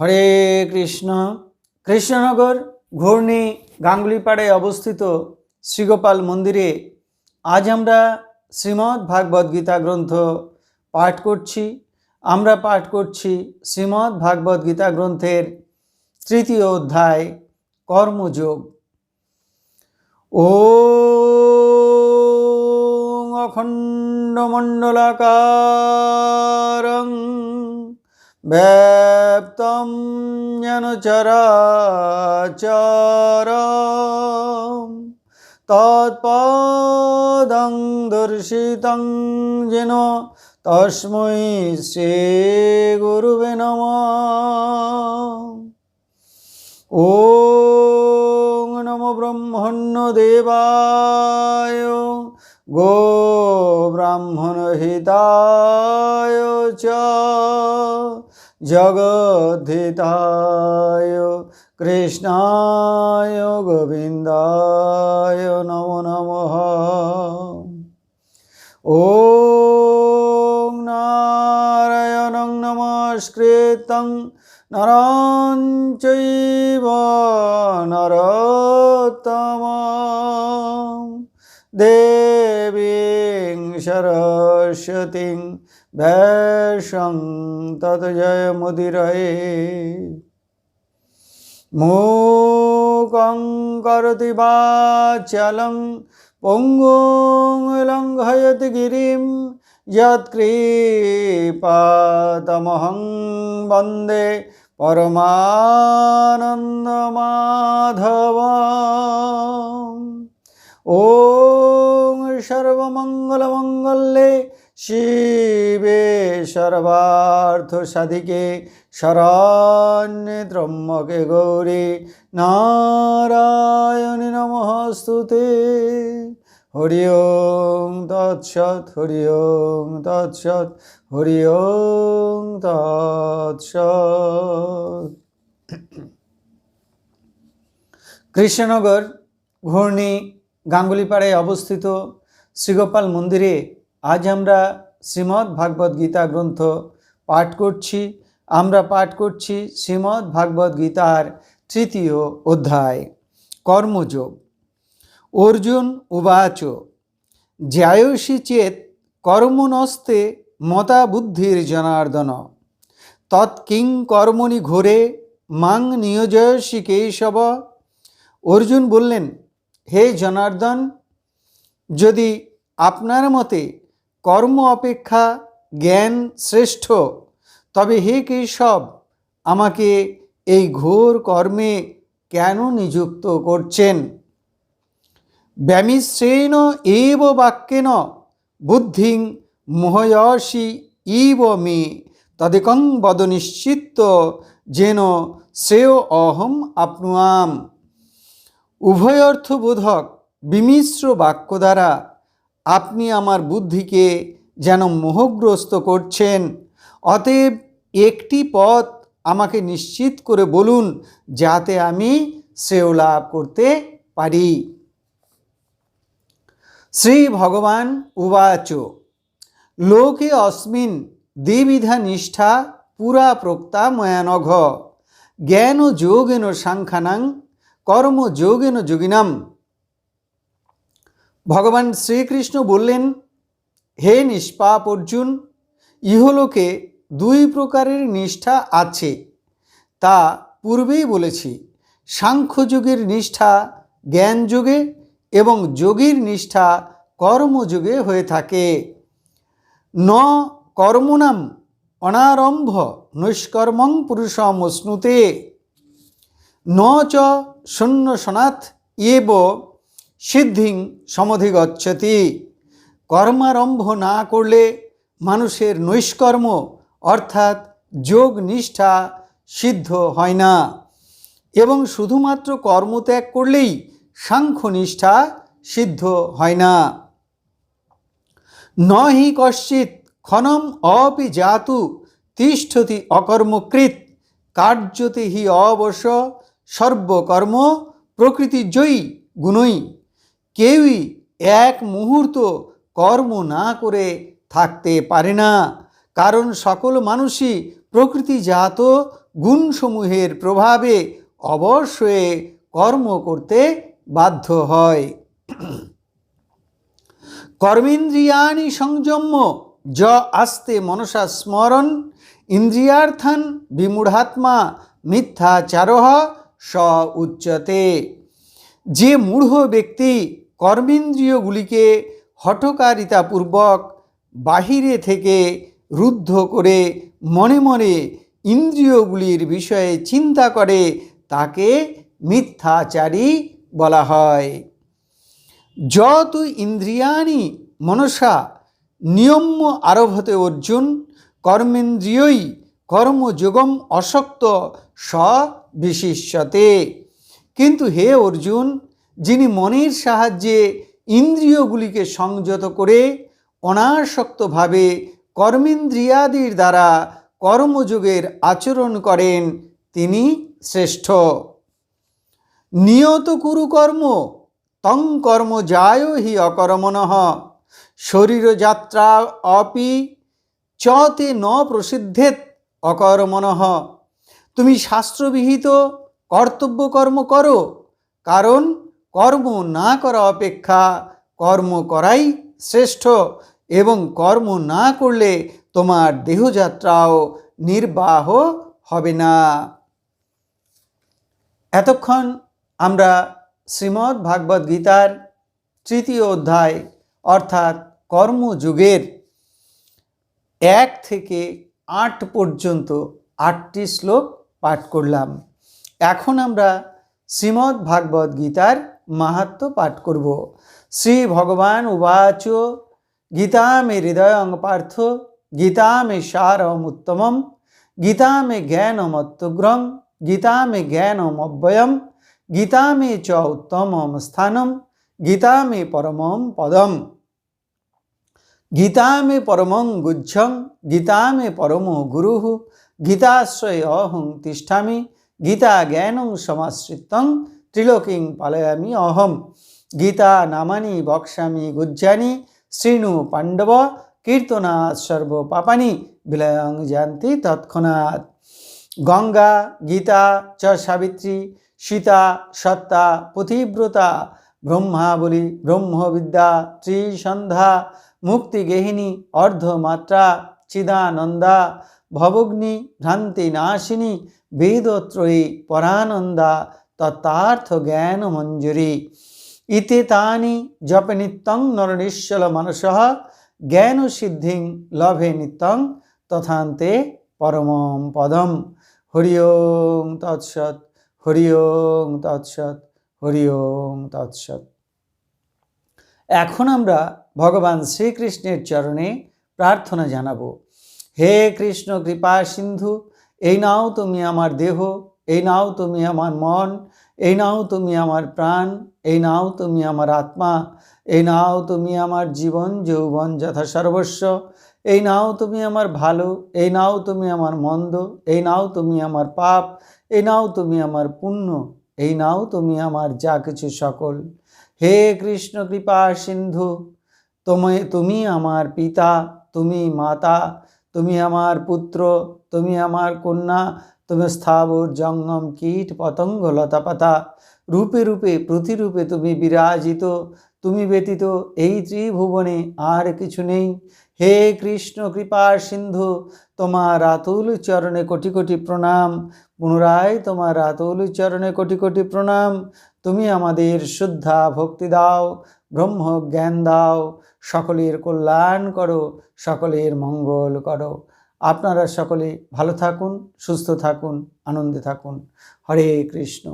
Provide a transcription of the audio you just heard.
হরে কৃষ্ণ। কৃষ্ণনগর ঘূর্ণি গাঙ্গুলিপাড়ায় অবস্থিত শ্রীগোপাল মন্দিরে আজ আমরা শ্রীমদ্ ভাগবত গীতা গ্রন্থ পাঠ করছি। আমরা পাঠ করছি শ্রীমদ্ ভাগবত গীতা গ্রন্থের তৃতীয় অধ্যায় কর্মযোগ। ওম অখণ্ডমণ্ডলাকারং ব্যাপ্তং যেন চরাচরম তৎপদং দর্শিতং যেন তস্मै শ্রী গুরুবে নমঃ। ওম নমো ব্রহ্মণ্য দেবায় গো ব্রাহ্মণ হিতায় চ জগদ্ধিতায় কৃষ্ণায় গোবিন্দায় নমো নমঃ। ওম নারায়ণং নমস্কৃত্যং নরং চৈব নরোত্তমং দেবীং সরস্বতীং ব্যাসং তৎ জয়মুদীরয়ে। মূকং করোতি বাচালং পঙ্গুং লঙ্ঘয়তি গিরিম যৎকৃপাতমহং বন্দে পরমানন্দমাধবম। ওম সর্বমঙ্গলমঙ্গলে শিবে সর্বার্থসাধিকে শরণ্যে ত্র্যম্বকে গৌরী নারায়ণী নমস্তুতে। হরি ওম তৎসৎ, হরি ওম তৎসৎ, হরি ওম তৎসৎ। কৃষ্ণনগর ঘূর্ণি গাঙ্গুলিপাড়ায় অবস্থিত শ্রীগোপাল মন্দিরে আজ আমরা শ্রীমদ্ ভাগবত গীতা গ্রন্থ পাঠ করছি। আমরা পাঠ করছি শ্রীমদ্ ভাগবত গীতার তৃতীয় অধ্যায় কর্মযোগ। অর্জুন উবাচ জ্যায়সি চেত কর্মণস্তে মতা বুদ্ধির জনার্দন তৎকিং কর্মণি ঘোরে মাং নিয়োজয়সি কেশব। অর্জুন বললেন, হে জনার্দন, যদি আপনার মতে কর্ম অপেক্ষা জ্ঞান শ্রেষ্ঠ, তবে হে কেশব, আমাকে এই ঘোর কর্মে কেন নিযুক্ত করছেন? ব্যামিশ্রেণ এব বাক্যেন বুদ্ধিং মোহয়সি ইব মে তদেকং বদ নিশ্চিত্ত যেন শ্রেয় অহম আপনুয়াম। উভয়র্থবোধক বিমিশ্র বাক্য দ্বারা আপনি আমার বুদ্ধিকে যেন মোহগ্রস্ত করছেন। অতএব একটি পথ আমাকে নিশ্চিত করে বলুন, যাতে আমি শ্রেয় লাভ করতে পারি। শ্রী ভগবান উবাচ লোকে অস্মিন দ্বিবিধা নিষ্ঠা পুরা প্রোক্তা ময়ানঘ জ্ঞান যোগেন সাংখ্যানাং কর্মযোগেন যোগিনাম। ভগবান শ্রীকৃষ্ণ বললেন, হে নিষ্পাপ অর্জুন, ইহলোকে দুই প্রকারের নিষ্ঠা আছে, তা পূর্বেই বলেছি। সাংখ্যযোগের নিষ্ঠা জ্ঞানযোগে এবং যোগীর নিষ্ঠা কর্মযোগে হয়ে থাকে। ন কর্মণাম অনারম্ভ নৈষ্কর্মং পুরুষমশ্নুতে ন চ শূন্যসনাথ এব সিদ্ধিং সমধিগচ্ছতি। কর্মারম্ভ না করলে মানুষের নৈষ্কর্ম অর্থাৎ যোগ নিষ্ঠা সিদ্ধ হয় না, এবং শুধুমাত্র কর্মত্যাগ করলেই সাংখ্য নিষ্ঠা সিদ্ধ হয় না। ন হি কশ্চিৎ ক্ষণম অপি জাতু তিষ্ঠতি অকর্মকৃত কার্যতে হি অবশ্য সর্বকর্ম প্রকৃতিজয়ী গুণই। কেউই এক মুহূর্ত কর্ম না করে থাকতে পারে না, কারণ সকল মানুষই প্রকৃতিজাত গুণসমূহের প্রভাবে অবশ হয়ে কর্ম করতে বাধ্য হয়। কর্মেন্দ্রিয়াণি সংযম্য য আস্তে মনসা স্মরণ ইন্দ্রিয়ার্থান বিমূঢ়াত্মা মিথ্যাচারঃ স উচ্যতে। যে মূঢ় ব্যক্তি কর্মেন্দ্রিয়গুলিকে হঠকারিতাপূর্বক বাহিরে থেকে রুদ্ধ করে মনে মনে ইন্দ্রিয়গুলির বিষয়ে চিন্তা করে তাকে মিথ্যাচারী বলা হয়। যত ইন্দ্রিয়াণি মনসা নিয়ম্য আরভতে অর্জুন কর্মেন্দ্রিয়ই কর্মযোগম অশক্ত স বিশিষ্যতে। কিন্তু হে অর্জুন, যিনি মনের সাহায্যে ইন্দ্রিয়গুলিকে সংযত করে অনাসক্তভাবে কর্মেন্দ্রিয়াদির দ্বারা কর্মযোগের আচরণ করেন তিনি শ্রেষ্ঠ। নিয়ত কুরু কর্ম তং কর্ম যায় হি অকর্মণঃ শরীরযাত্রা অপি চ তে ন প্রসিদ্ধেত অকর্মণঃ। তুমি শাস্ত্রবিহিত কর্তব্য কর্ম করো, কারণ কর্ম না করা অপেক্ষা কর্ম করাই শ্রেষ্ঠ, এবং কর্ম না করলে তোমার দেহযাত্রাও নির্বাহ হবে না। এতক্ষণ আমরা শ্রীমদ্ ভাগবত গীতার তৃতীয় অধ্যায় অর্থাৎ কর্মযোগের 1 থেকে 8 পর্যন্ত 8টি শ্লোক পাঠ করলাম। এখন আমরা শ্রীমদ্ ভাগবত গীতার মাহাত্ম্য পাঠ করব। শ্রী ভগবান উবাচ গীতা মে হৃদয়ং পার্থ গীতা মে সারমুত্তমম গীতা মে জ্ঞানমত্যগ্রম গীতা মে জ্ঞানমব্যয়ম গীতা মে চ উত্তমম স্থানম গীতা মে পরমম পদম গীতা মে পরমং গুহ্যং গীতা মে পরমো গুরুঃ গীতাশ্রয়ে অহং তিষ্ঠামি গীতা জ্ঞানং সমাশ্রিতং ত্রিলোকিং পালয়ামি অহম গীতা নামানি বক্ষ্যামি গুহ্যানি শৃণু পাণ্ডব কীর্তনাৎ সর্ব পাপানি বিলয়ং যান্তি তৎক্ষণাৎ। গঙ্গা গীতা চ সাবিত্রী সীতা সত্তা পতিব্রতা ব্রহ্মাবলী ব্রহ্মবিদ্যা ত্রিসন্ধ্যা মুক্তিগেহিনী অর্ধমাত্রা চিদানন্দা ভবগ্নি ভ্রান্তি নাশিনী বেদত্রয়ী পরানন্দা তত্তার্থ জ্ঞান মঞ্জুরি ইতে তানি জপে নিত্যং নরনিশ্চল মানসঃ জ্ঞান সিদ্ধিং লভে নিত্যং তথান্তে পরমম পদম। হরি ওং তৎসৎ হরি ওং তৎসৎ হরি ওং তৎসৎ। এখন আমরা ভগবান শ্রীকৃষ্ণের চরণে প্রার্থনা জানাব। হে কৃষ্ণ কৃপা সিন্ধু, এই নাও তুমি আমার দেহ, এই নাও তুমি আমার মন, এই নাও তুমি আমার প্রাণ, এই নাও তুমি আমার আত্মা, এই নাও তুমি আমার জীবন যৌবন যথা সর্বস্ব, এই নাও তুমি আমার ভালো, এই নাও তুমি আমার মন্দ, এই নাও তুমি আমার পাপ, এই নাও তুমি আমার পুণ্য, এই নাও তুমি আমার যা কিছু সকল। হে কৃষ্ণ কৃপা সিন্ধু, তুমি আমার পিতা, তুমি মাতা, তুমি আমার পুত্র, তুমি আমার কন্যা, তুমি স্থাবর জঙ্গম কীট পতঙ্গ লতাপাতা রূপে রূপে প্রতিরূপে তুমি বিরাজিত, তুমি ব্যতীত এই ত্রিভুবনে আর কিছু নেই। হে কৃষ্ণ কৃপা সিন্ধু, তোমার আতুল চরণে কোটি কোটি প্রণাম, পুনরায় তোমার আতুল চরণে কোটি কোটি প্রণাম। তুমি আমাদের শুদ্ধা ভক্তি দাও, ব্রহ্ম জ্ঞান দাও, সকলের কল্যাণ করো, সকলের মঙ্গল করো। আপনারা সকলে ভালো থাকুন, সুস্থ থাকুন, আনন্দে থাকুন। হরে কৃষ্ণ।